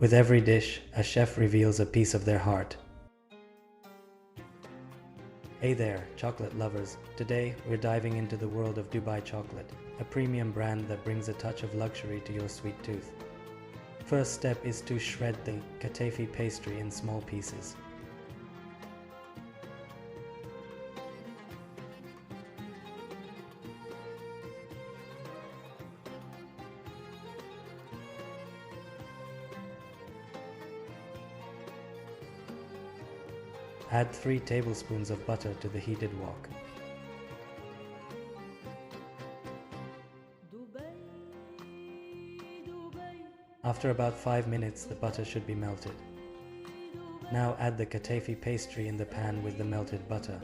With every dish, a chef reveals a piece of their heart. Hey there, chocolate lovers. Today, we're diving into the world of Dubai Chocolate, a premium brand that brings a touch of luxury to your sweet tooth. First step is to shred the katafi pastry in small pieces. Add 3 tablespoons of butter to the heated wok. After about 5 minutes, the butter should be melted. Now add the katafi pastry in the pan with the melted butter.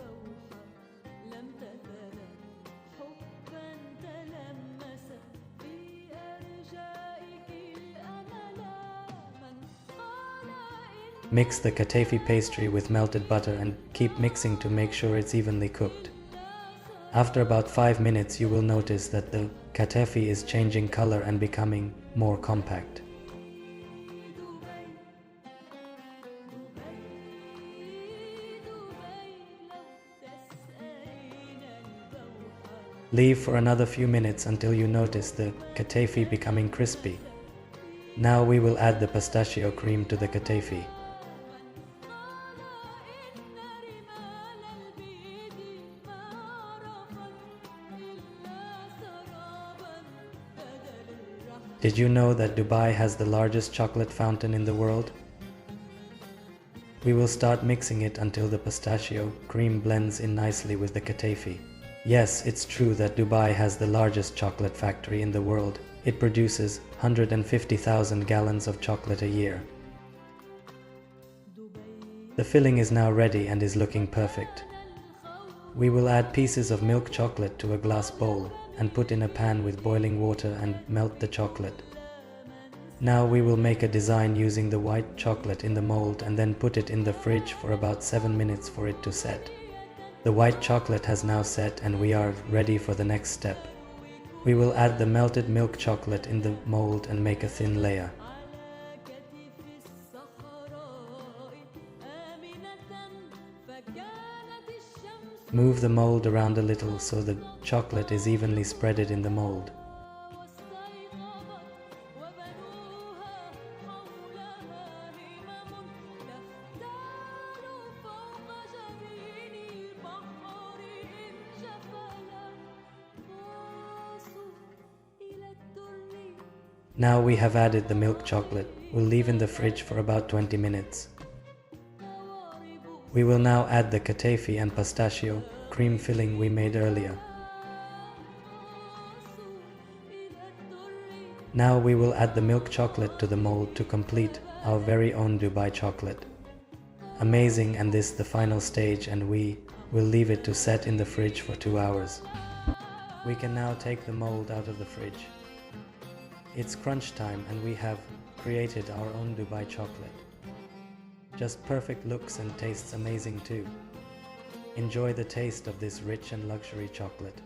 Mix the katafi pastry with melted butter and keep mixing to make sure it's evenly cooked. After about 5 minutes, you will notice that the katafi is changing color and becoming more compact. Leave for another few minutes until you notice the katafi becoming crispy. Now we will add the pistachio cream to the katafi. Did you know that Dubai has the largest chocolate fountain in the world? We will start mixing it until the pistachio cream blends in nicely with the katafi. Yes, it's true that Dubai has the largest chocolate factory in the world. It produces 150,000 gallons of chocolate a year. The filling is now ready and is looking perfect. We will add pieces of milk chocolate to a glass bowl and put in a pan with boiling water and melt the chocolate. Now we will make a design using the white chocolate in the mold and then put it in the fridge for about 7 minutes for it to set. The white chocolate has now set and we are ready for the next step. We will add the melted milk chocolate in the mold and make a thin layer. Move the mold around a little so the chocolate is evenly spreaded in the mold. Now we have added the milk chocolate. We'll leave in the fridge for about 20 minutes. We will now add the katafi and pistachio cream filling we made earlier. Now we will add the milk chocolate to the mold to complete our very own Dubai chocolate. Amazing, and this the final stage, and we will leave it to set in the fridge for 2 hours. We can now take the mold out of the fridge. It's crunch time and we have created our own Dubai chocolate. Just perfect looks and tastes amazing too. Enjoy the taste of this rich and luxury chocolate.